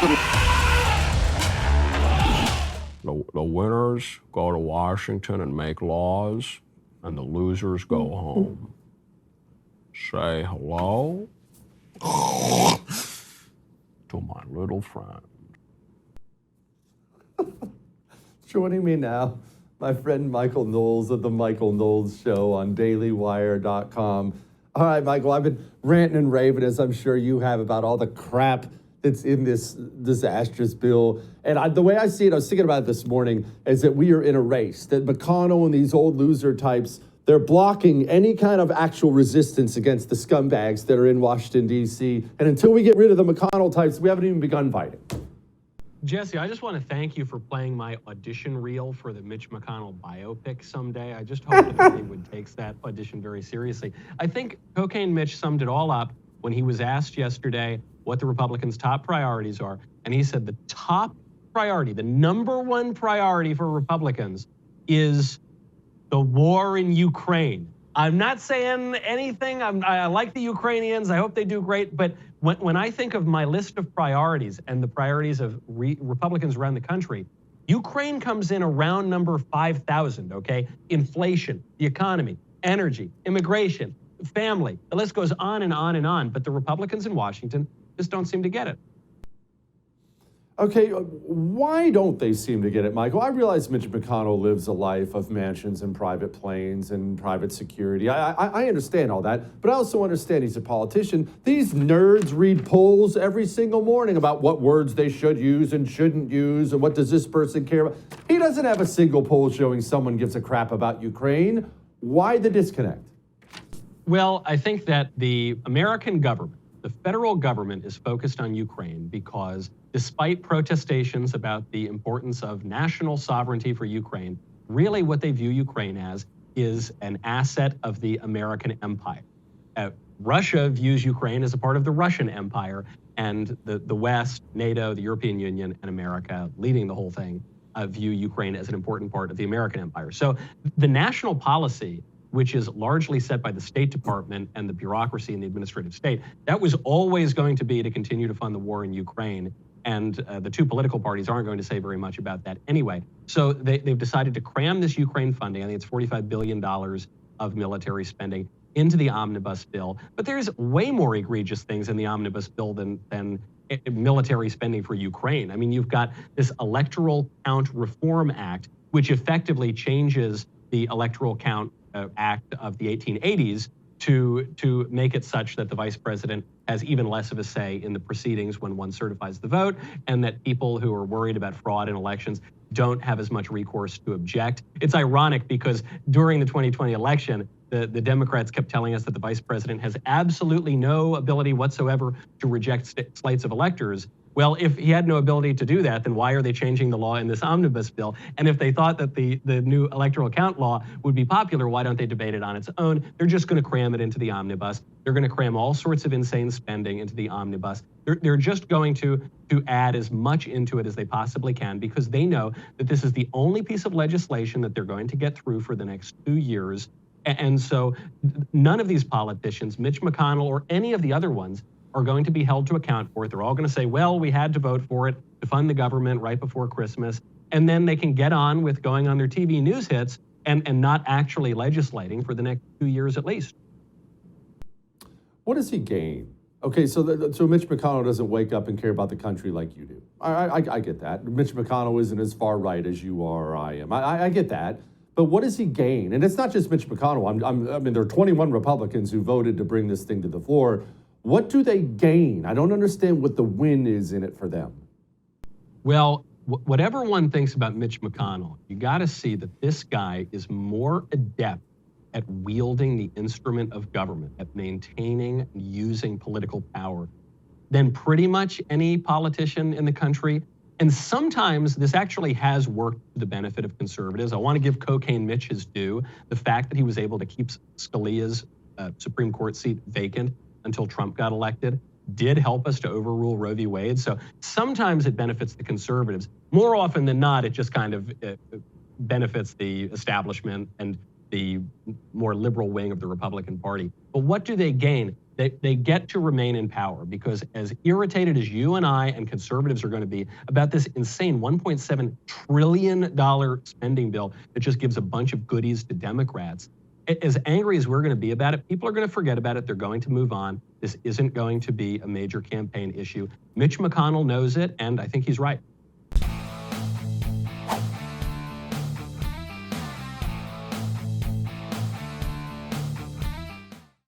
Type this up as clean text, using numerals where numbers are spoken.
The winners go to Washington and make laws, and the losers go home. Say hello to my little friend. Joining me now, my friend Michael Knowles of The Michael Knowles Show on dailywire.com. All right, Michael, I've been ranting and raving, as I'm sure you have, about all the crap that's in this disastrous bill. And the way I see it, I was thinking about it this morning, is that we are in a race, that McConnell and these old loser types, they're blocking any kind of actual resistance against the scumbags that are in Washington, D.C. And until we get rid of the McConnell types, we haven't even begun fighting. Jesse, I just want to thank you for playing my audition reel for the Mitch McConnell biopic someday. I just hope that Hollywood takes that audition very seriously. I think Cocaine Mitch summed it all up when he was asked yesterday what the Republicans' top priorities are. And he said the top priority, the number one priority for Republicans is the war in Ukraine. I'm not saying anything. I like the Ukrainians. I hope they do great. But when I think of my list of priorities and the priorities of Republicans around the country, Ukraine comes in around number 5,000, okay? Inflation, the economy, energy, immigration, family. The list goes on and on and on. But the Republicans in Washington just don't seem to get it. Okay, why don't they seem to get it, Michael? I realize Mitch McConnell lives a life of mansions and private planes and private security. I understand all that, but I also understand he's a politician. These nerds read polls every single morning about what words they should use and shouldn't use and what does this person care about. He doesn't have a single poll showing someone gives a crap about Ukraine. Why the disconnect? Well, I think that the American government, the federal government, is focused on Ukraine because despite protestations about the importance of national sovereignty for Ukraine, really what they view Ukraine as is an asset of the American empire. Russia views Ukraine as a part of the Russian empire, and the West, NATO, the European Union, and America, leading the whole thing, view Ukraine as an important part of the American empire. So the national policy, which is largely set by the State Department and the bureaucracy in the administrative state, that was always going to be to continue to fund the war in Ukraine. And the two political parties aren't going to say very much about that anyway. So they've decided to cram this Ukraine funding, I think it's $45 billion of military spending, into the omnibus bill. But there's way more egregious things in the omnibus bill than military spending for Ukraine. I mean, you've got this Electoral Count Reform Act, which effectively changes the Electoral Count Act of the 1880s to make it such that the vice president has even less of a say in the proceedings when one certifies the vote, and that people who are worried about fraud in elections don't have as much recourse to object. It's ironic because during the 2020 election, the Democrats kept telling us that the vice president has absolutely no ability whatsoever to reject slates of electors. Well, if he had no ability to do that, then why are they changing the law in this omnibus bill? And if they thought that the new electoral count law would be popular, why don't they debate it on its own? They're just going to cram it into the omnibus. They're going to cram all sorts of insane spending into the omnibus. They're just going to add as much into it as they possibly can because they know that this is the only piece of legislation that they're going to get through for the next 2 years. And so none of these politicians, Mitch McConnell or any of the other ones, are going to be held to account for it. They're all going to say, well, we had to vote for it to fund the government right before Christmas. And then they can get on with going on their TV news hits and not actually legislating for the next 2 years at least. What does he gain? Okay, so Mitch McConnell doesn't wake up and care about the country like you do. I get that. Mitch McConnell isn't as far right as you are or I am. I get that. But what does he gain? And it's not just Mitch McConnell. I mean, there are 21 Republicans who voted to bring this thing to the floor. What do they gain? I don't understand what the win is in it for them. Well, whatever one thinks about Mitch McConnell, you got to see that this guy is more adept at wielding the instrument of government, at maintaining and using political power than pretty much any politician in the country. And sometimes this actually has worked to the benefit of conservatives. I want to give Cocaine Mitch his due. The fact that he was able to keep Scalia's Supreme Court seat vacant until Trump got elected did help us to overrule Roe v. Wade. So sometimes it benefits the conservatives. More often than not, it just kind of benefits the establishment and the more liberal wing of the Republican Party. But what do they gain? They get to remain in power, because as irritated as you and I and conservatives are going to be about this insane $1.7 trillion spending bill that just gives a bunch of goodies to Democrats, as angry as we're going to be about it, people are going to forget about it. They're going to move on. This isn't going to be a major campaign issue. Mitch McConnell knows it, and I think he's right.